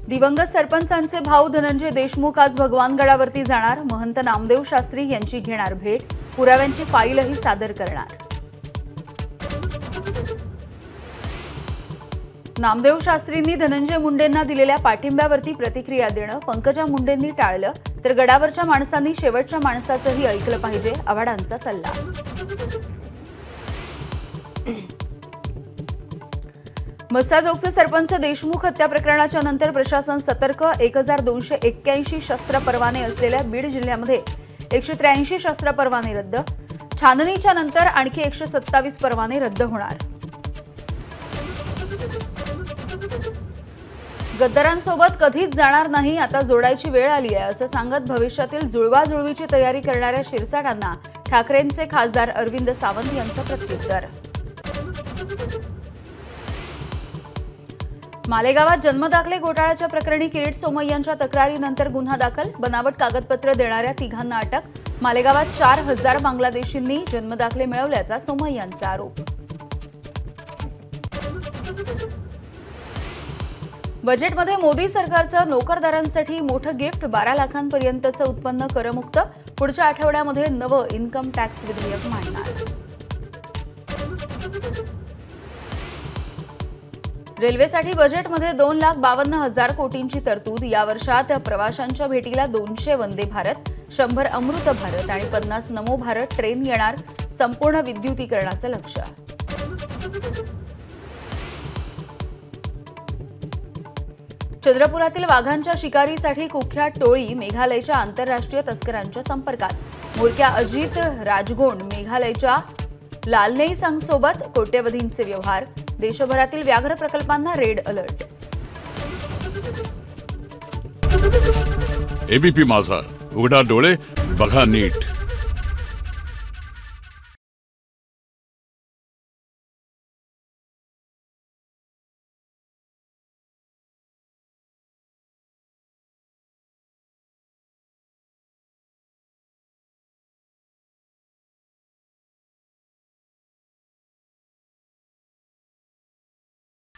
दिवंगत सरपंचांचे भाऊ धनंजय देशमुख आज भगवानगडावरती जाणार। महंत नामदेव शास्त्री यांची घेणार भेट, पुराव्यांची फाईलही सादर करणार। नामदेव शास्त्रींनी धनंजय मुंडेंना दिलेल्या पाठिंब्यावरती प्रतिक्रिया देणं पंकजा मुंडेंनी टाळलं, तर गडावरच्या माणसांनी शेवटच्या माणसाचंही ऐकलं पाहिजे, आव्हाडांचा सल्ला। मस्साजोगचे सरपंच देशमुख हत्या प्रकरणाच्या नंतर प्रशासन सतर्क। 1281 शस्त्र परवाने असलेल्या बीड जिल्ह्यामध्ये 183 शस्त्र परवाने रद्द। छाननीच्या नंतर आणखी 127 परवाने रद्द होणार। गद्दारांसोबत कधीच जाणार नाही, आता जोडायची वेळ आली आहे असं सांगत भविष्यातील जुळवाजुळवीची तयारी करणाऱ्या शिरसाटांना ठाकरेंचे खासदार अरविंद सावंत यांचं प्रत्युत्तर। मालेगावात जन्मदाखले घोटाळ्याच्या प्रकरणी किरीट सोमय्यांच्या तक्रारीनंतर गुन्हा दाखल। बनावट कागदपत्र देणाऱ्या तिघांना अटक। मालेगावात 4000 बांगलादेशींनी जन्मदाखले मिळवल्याचा सोमय्यांचा आरोप। बजेटमध्ये मोदी सरकारचं नोकरदारांसाठी मोठं गिफ्ट, 12 लाखांपर्यंतचं उत्पन्न करमुक्त। पुढच्या आठवड्यामध्ये नवं इन्कम टॅक्स विधेयक मांडणार। रेल्वेसाठी बजेटमध्ये 2,52,000 कोटींची तरतूद। या वर्षात प्रवाशांच्या भेटीला 200 वंदे भारत, 100 अमृत भारत आणि 50 नमो भारत ट्रेन येणार। संपूर्ण विद्युतीकरणाचं लक्ष्य। चंद्रपुरातील वाघांच्या शिकारीसाठी कुख्यात टोळी मेघालयच्या आंतरराष्ट्रीय तस्करांच्या संपर्कात। म्होरक्या अजित राजगोंड मेघालयच्या लालनेईसंगसोबत कोट्यवधींचे व्यवहार। देशभरातील व्याघ्र प्रकल्पांना रेड अलर्ट। एबीपी माझा, उघडा डोळे बघा नीट।